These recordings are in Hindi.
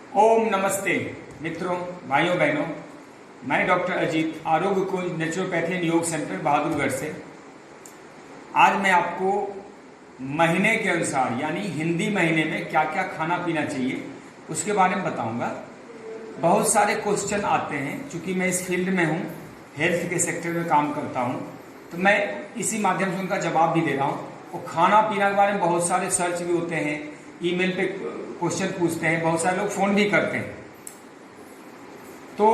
ओम नमस्ते मित्रों, भाइयों बहनों। मैं डॉक्टर अजीत, आरोग्य कुंज नेचुरोपैथी एंड योग सेंटर बहादुरगढ़ से। आज मैं आपको महीने के अनुसार यानी हिंदी महीने में क्या क्या खाना पीना चाहिए उसके बारे में बताऊंगा। बहुत सारे क्वेश्चन आते हैं, चूंकि मैं इस फील्ड में हूँ, हेल्थ के सेक्टर में काम करता हूँ, तो मैं इसी माध्यम से उनका जवाब भी दे रहा हूँ। और खाना पीना के बारे में बहुत सारे सर्च भी होते हैं, ईमेल पे क्वेश्चन पूछते हैं, बहुत सारे लोग फोन भी करते हैं। तो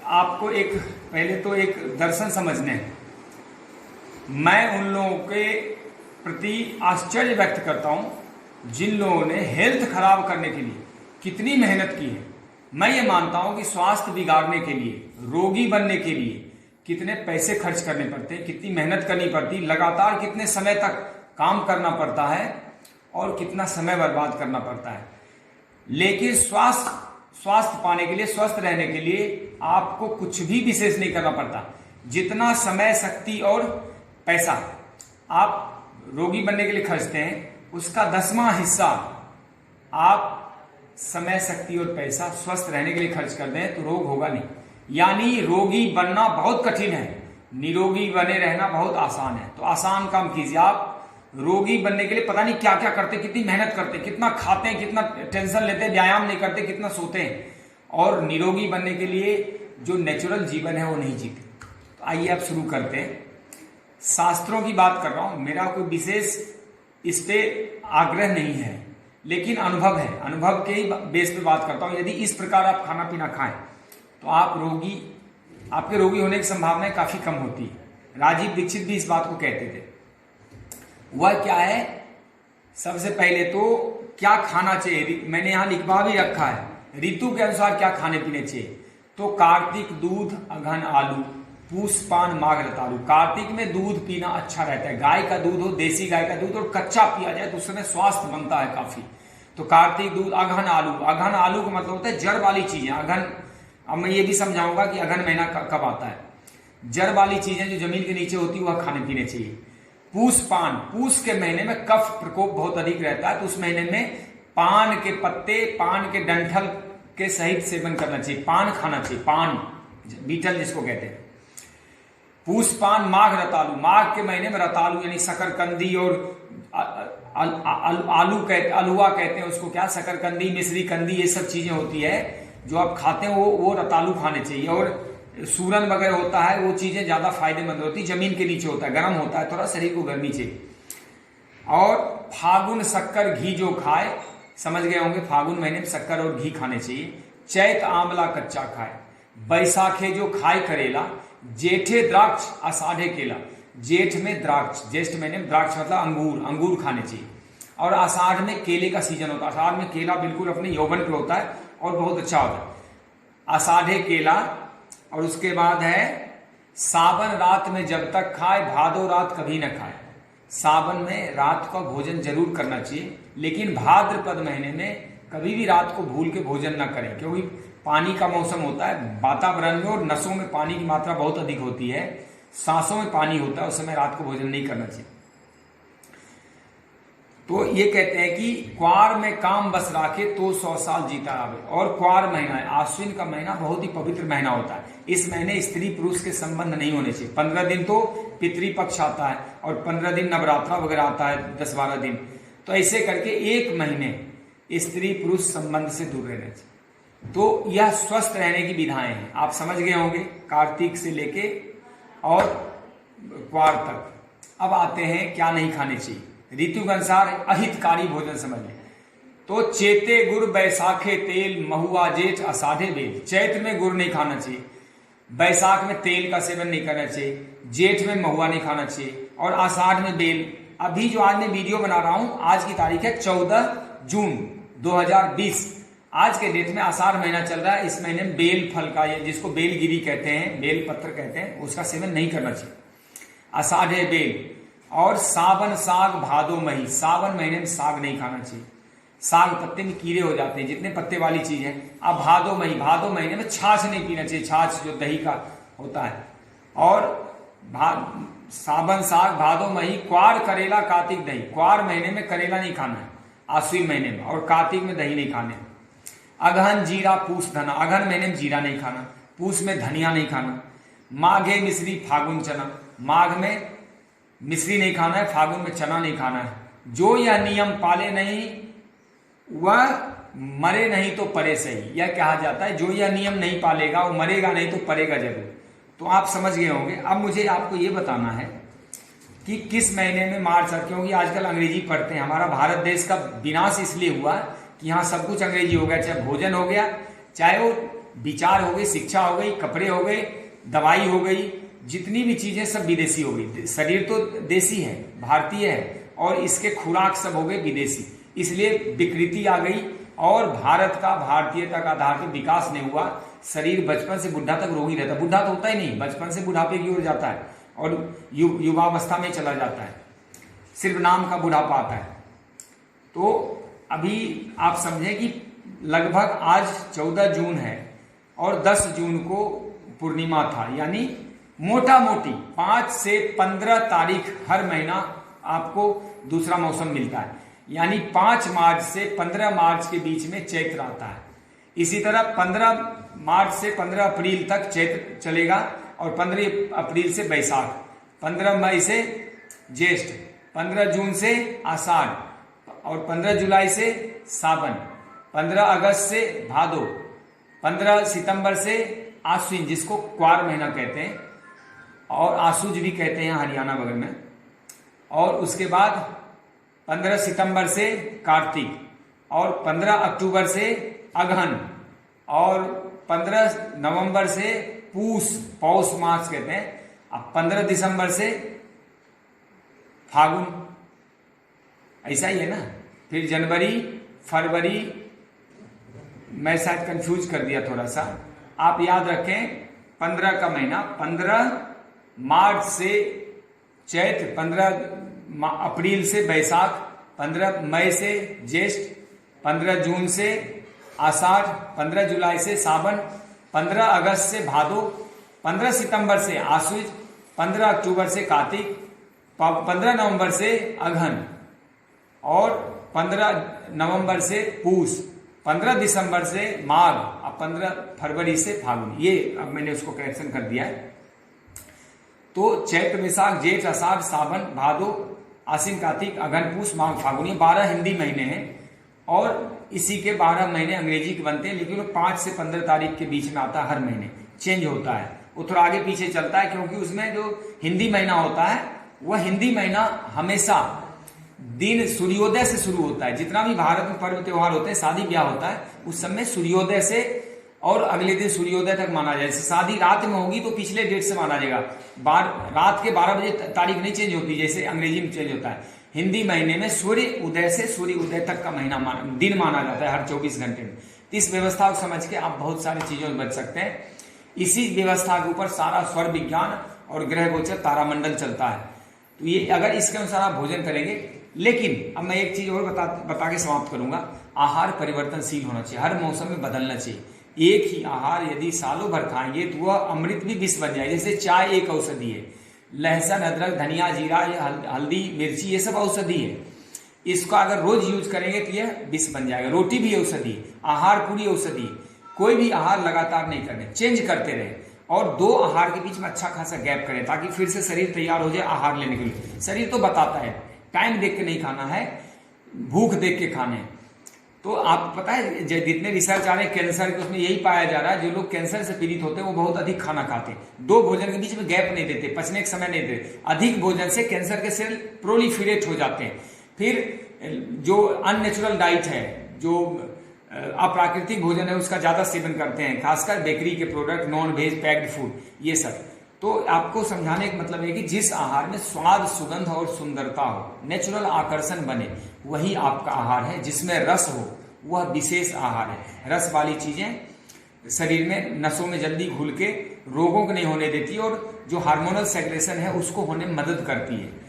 आपको पहले तो एक दर्शन समझने हैं। मैं उन लोगों के प्रति आश्चर्य व्यक्त करता हूं जिन लोगों ने हेल्थ खराब करने के लिए कितनी मेहनत की है। मैं ये मानता हूं कि स्वास्थ्य बिगाड़ने के लिए, रोगी बनने के लिए कितने पैसे खर्च करने पड़ते हैं, कितनी मेहनत करनी पड़ती, लगातार कितने समय तक काम करना पड़ता है और कितना समय बर्बाद करना पड़ता है। लेकिन स्वास्थ्य पाने के लिए, स्वस्थ रहने के लिए आपको कुछ भी विशेष नहीं करना पड़ता। जितना समय, शक्ति और पैसा आप रोगी बनने के लिए खर्चते हैं, उसका 10वां हिस्सा आप समय, शक्ति और पैसा स्वस्थ रहने के लिए खर्च कर दें तो रोग होगा नहीं। यानी रोगी बनना बहुत कठिन है, निरोगी बने रहना बहुत आसान है। तो आसान काम कीजिए। आप रोगी बनने के लिए पता नहीं क्या क्या करते, कितनी मेहनत करते, कितना खाते हैं, कितना टेंशन लेते हैं, व्यायाम नहीं करते, कितना सोते हैं, और निरोगी बनने के लिए जो नेचुरल जीवन है वो नहीं जीते। तो आइए अब शुरू करते हैं। शास्त्रों की बात कर रहा हूं, मेरा कोई विशेष इस पे आग्रह नहीं है, लेकिन अनुभव है, अनुभव के ही बेस पे बात करता हूं। यदि इस प्रकार आप खाना पीना खाएं तो आपके रोगी होने की संभावनाएं काफी कम होती है। राजीव दीक्षित भी इस बात को कहते थे। वह क्या है, सबसे पहले तो क्या खाना चाहिए, मैंने यहां लिखवा भी रखा है। ऋतु के अनुसार क्या खाने पीने चाहिए, तो कार्तिक दूध, अघन आलू, पूष पान, माघ रतालू। कार्तिक में दूध पीना अच्छा रहता है, गाय का दूध हो, देसी गाय का दूध, और कच्चा पिया जाए तो उसमें स्वास्थ्य बनता है काफी। तो कार्तिक दूध, अघन आलू। अघन आलू का मतलब होता है जड़ वाली चीजें। अघन, अब मैं ये भी समझाऊंगा कि अघन महीना कब आता है। जड़ वाली चीजें जो जमीन के नीचे होती है वह खाने पीने चाहिए। पूष पान, पूष के महीने में कफ प्रकोप बहुत अधिक रहता है, तो उस महीने में पान के पत्ते, पान के डंठल के सहित सेवन करना चाहिए। पान खाना चाहिए, पान, बीटल जिसको कहते हैं। पूष पान, माघ रतालू। माघ के महीने में रतालू यानी शकरकंदी और अलुआ कहते हैं उसको, क्या शकरकंदी, मिश्री कंदी, ये सब चीजें होती है जो आप खाते हैं, वो रतालू खाने चाहिए। और सूरन वगैरह होता है, वो चीजें ज्यादा फायदेमंद होती है, जमीन के नीचे होता है, गर्म होता है, थोड़ा शरीर को गर्मी चाहिए। और फागुन शक्कर घी जो खाए, समझ गए होंगे, फागुन महीने में शक्कर और घी खाने चाहिए। चैत आंवला कच्चा खाए। बैसाखे जो खाए करेला। जेठे द्राक्ष, आषाढ़े केला। जेठ में द्राक्ष, ज्येष्ठ महीने में द्राक्ष मतलब अंगूर खाने चाहिए। और आषाढ़ में केले का सीजन होता है। आषाढ़ में केला बिल्कुल अपने यौवन पे होता है और बहुत अच्छा होता है। आषाढ़े केला। और उसके बाद है सावन रात में जब तक खाए, भादो रात कभी न खाए। सावन में रात का भोजन जरूर करना चाहिए, लेकिन भाद्रपद महीने में कभी भी रात को भूल के भोजन न करें, क्योंकि पानी का मौसम होता है, वातावरण में और नसों में पानी की मात्रा बहुत अधिक होती है, सांसों में पानी होता है, उस समय रात को भोजन नहीं करना चाहिए। तो ये कहते हैं कि क्वार में काम बस राखे तो 100 साल जीता आवे। और क्वार महीना है, आश्विन का महीना बहुत ही पवित्र महीना होता है। इस महीने स्त्री पुरुष के संबंध नहीं होने चाहिए। 15 दिन तो पितृपक्ष आता है और 15 दिन नवरात्रा वगैरह आता है, 10-12 दिन। तो ऐसे करके एक महीने स्त्री पुरुष संबंध से दूर रहना चाहिए। तो यह स्वस्थ रहने की विधाएं हैं, आप समझ गए होंगे, कार्तिक से लेके और क्वार तक। अब आते हैं क्या नहीं खाने चाहिए। ऋतु के अनुसार अहितकारी भोजन समझ लें तो चेते गुड़, बैसाखे तेल, महुआ जेठ, आषाढ़े बेल। चैत्र में गुड़ नहीं खाना चाहिए, बैसाख में तेल का सेवन नहीं करना चाहिए, जेठ में महुआ नहीं खाना चाहिए, और आषाढ़ में बेल। अभी जो आज मैं वीडियो बना रहा हूं, आज की तारीख है 14 जून 2020। आज के डेट में आषाढ़ महीना चल रहा है। इस महीने में बेल फल का, जिसको बेलगिरी कहते हैं, बेल पत्र कहते हैं, उसका सेवन नहीं करना चाहिए। आषाढ़े बेल। और सावन साग, भादो मही। सावन महीने में साग नहीं खाना चाहिए, साग पत्ते में कीड़े हो जाते हैं, जितने पत्ते वाली चीज है। अब भादो मही, भादो महीने में छाछ नहीं पीना चाहिए, छाछ जो दही का होता है। और सावन साग, भादो मही। क्वार, करेला, कार्तिक दही। क्वार महीने में करेला नहीं खाना है, आश्विन महीने में, और कार्तिक में दही नहीं खाने। अगहन जीरा पूस धना, अगहन महीने में जीरा नहीं खाना, पूस में धनिया नहीं खाना, माघे मिश्री फागुन चना, माघ में मिश्री नहीं खाना है, फागुन में चना नहीं खाना है। जो यह नियम पाले नहीं वह मरे नहीं तो परे सही, यह कहा जाता है जो यह नियम नहीं पालेगा वो मरेगा नहीं तो परेगा जरूर। तो आप समझ गए होंगे। अब मुझे आपको ये बताना है कि किस महीने में मार्च, क्योंकि आजकल अंग्रेजी पढ़ते हैं। हमारा भारत देश का विनाश इसलिए हुआ कि यहाँ सब कुछ अंग्रेजी हो गया, चाहे भोजन हो गया, चाहे वो विचार हो गई, शिक्षा हो गई, कपड़े हो गए, दवाई हो गई, जितनी भी चीजें सब विदेशी हो गई। शरीर तो देसी है, भारतीय है, और इसके खुराक सब हो गए विदेशी, इसलिए विकृति आ गई और भारत का भारतीयता का आधार पर विकास नहीं हुआ। शरीर बचपन से बुढ़ा तक रोगी रहता है, बुढ़ा तो होता ही नहीं, बचपन से बुढ़ापे की ओर जाता है और युवावस्था में चला जाता है, सिर्फ नाम का बुढ़ापा आता है। तो अभी आप समझें कि लगभग आज 14 जून है और 10 जून को पूर्णिमा था, यानी मोटा मोटी 5 से 15 तारीख हर महीना आपको दूसरा मौसम मिलता है, यानी 5 मार्च से 15 मार्च के बीच में चैत्र आता है। इसी तरह 15 मार्च से 15 अप्रैल तक चैत्र चलेगा और 15 अप्रैल से बैसाख, 15 मई से ज्येष्ठ, 15 जून से आषाढ़ और 15 जुलाई से सावन, 15 अगस्त से भादो, 15 सितंबर से आश्विन जिसको क्वार महीना कहते हैं और आसूज भी कहते हैं हरियाणा बगल में, और उसके बाद 15 सितंबर से कार्तिक और 15 अक्टूबर से अगहन और 15 नवंबर से पौष मास कहते हैं, अब 15 दिसंबर से फागुन, ऐसा ही है ना। फिर जनवरी, फरवरी, मैं शायद कंफ्यूज कर दिया थोड़ा सा, आप याद रखें 15 का महीना, 15 मार्च से चैत्र, 15 अप्रैल से बैसाख, 15 मई से ज्येष्ठ, 15 जून से आषाढ़, 15 जुलाई से सावन, 15 अगस्त से भादो, 15 सितंबर से आश्विन, 15 अक्टूबर से कार्तिक, 15 नवंबर से अगहन और 15 नवंबर से पूस, 15 दिसंबर से माघ और 15 फरवरी से फागुन। ये अब मैंने उसको करेक्शन कर दिया है। तो चैत्र, वैशाख, जेठ, आषाढ़, सावन, भादो, आश्विन, कार्तिक, अगहन, पूस, माघ, फागुन, ये 12 हिंदी महीने हैं और इसी के 12 महीने अंग्रेजी के बनते हैं, लेकिन वो 5 से 15 तारीख के बीच में आता है, हर महीने चेंज होता है, वो थोड़ा आगे पीछे चलता है, क्योंकि उसमें जो हिंदी महीना होता है वह हिंदी महीना हमेशा दिन सूर्योदय से शुरू होता है। जितना भी भारत में पर्व त्योहार होते हैं, शादी ब्याह होता है, उस समय सूर्योदय से और अगले दिन सूर्योदय तक माना जाए। जैसे शादी रात में होगी तो पिछले डेट से माना जाएगा, रात के 12 बजे तारीख नहीं चेंज होती जैसे अंग्रेजी में चेंज होता है। हिंदी महीने में सूर्य उदय से सूर्य उदय तक का महीना दिन माना जाता है हर 24 घंटे में। इस व्यवस्था को समझ के आप बहुत सारी चीजों में बच सकते हैं। इसी व्यवस्था के ऊपर सारा स्वर विज्ञान और ग्रह गोचर तारामंडल चलता है। तो ये अगर इसके अनुसार आप भोजन करेंगे, लेकिन अब मैं एक चीज और बता के समाप्त करूंगा, आहार परिवर्तनशील होना चाहिए, हर मौसम में बदलना चाहिए। एक ही आहार यदि सालों भर खाएंगे तो वह अमृत भी विष बन जाएगा। जैसे चाय एक औषधि है, लहसुन, अदरक, धनिया, जीरा, हल्दी, मिर्ची, ये सब औषधि है। इसको अगर रोज यूज करेंगे तो यह विष बन जाएगा। रोटी भी औषधि, आहार पूरी औषधि। कोई भी आहार लगातार नहीं करने, चेंज करते रहे और 2 आहार के बीच में अच्छा खासा गैप करें ताकि फिर से शरीर तैयार हो जाए आहार लेने के लिए। शरीर तो बताता है, टाइम देख के नहीं खाना है, भूख देख के खाने। तो आप पता है जितने रिसर्च आ रहे हैं कैंसर के, उसमें यही पाया जा रहा है जो लोग कैंसर से पीड़ित होते हैं वो बहुत अधिक खाना खाते हैं, 2 भोजन के बीच में गैप नहीं देते, पचने का समय नहीं देते। अधिक भोजन से कैंसर के सेल प्रोलिफरेट हो जाते हैं। फिर जो अननेचुरल डाइट है, जो अप्राकृतिक भोजन है, उसका ज्यादा सेवन करते हैं, खासकर बेकरी के product, non veg, packed food, ये सब। तो आपको समझाने का मतलब है कि जिस आहार में स्वाद, सुगंध और सुंदरता हो, नेचुरल आकर्षण बने, वही आपका आहार है। जिसमें रस हो वह विशेष आहार है। रस वाली चीजें शरीर में नसों में जल्दी घुल के रोगों को नहीं होने देती और जो हार्मोनल सेक्रेशन है उसको होने में मदद करती है।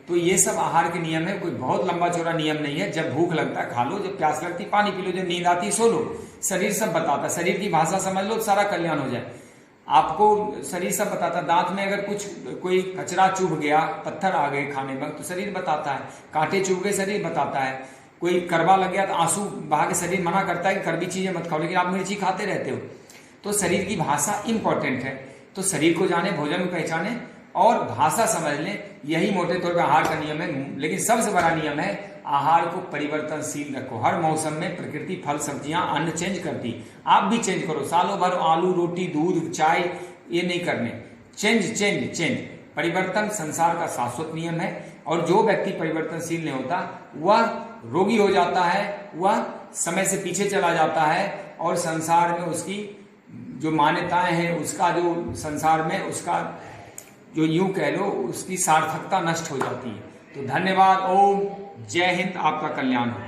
तो ये सब आहार के नियम है, कोई बहुत लंबा चौड़ा नियम नहीं है। जब भूख लगता है खा लो, जब प्यास लगती पानी पी लो, जब नींद आती सो लो। शरीर सब बताता है, शरीर की भाषा समझ लो तो सारा कल्याण हो जाए। आपको शरीर सब बताता है। दांत में अगर कोई कचरा चुभ गया, पत्थर आ गए खाने में, तो शरीर बताता है। कांटे चुभ गए, शरीर बताता है। कोई करवा लग गया तो आंसू बहा के शरीर मना करता है कि कड़वी चीजें मत खाओ, लेकिन आप मिर्ची खाते रहते हो। तो शरीर की भाषा इंपॉर्टेंट है। तो शरीर को जाने, भोजन को पहचाने और भाषा समझ लें, यही मोटे तौर पर आहार का नियम है। लेकिन सबसे बड़ा नियम है आहार को परिवर्तनशील रखो। हर मौसम में प्रकृति फल सब्जियां अन्न चेंज करती, आप भी चेंज करो। सालों भर आलू रोटी दूध चाय ये नहीं करने। Change change change. परिवर्तन संसार का शाश्वत नियम है और जो व्यक्ति परिवर्तनशील नहीं होता वह रोगी हो जाता है, वह समय से पीछे चला जाता है और संसार में उसकी जो मान्यताएं हैं, उसका जो संसार में उसका जो यूं कह लो उसकी सार्थकता नष्ट हो जाती है। तो धन्यवाद। ओम जय हिंद, आपका कल्याण हो।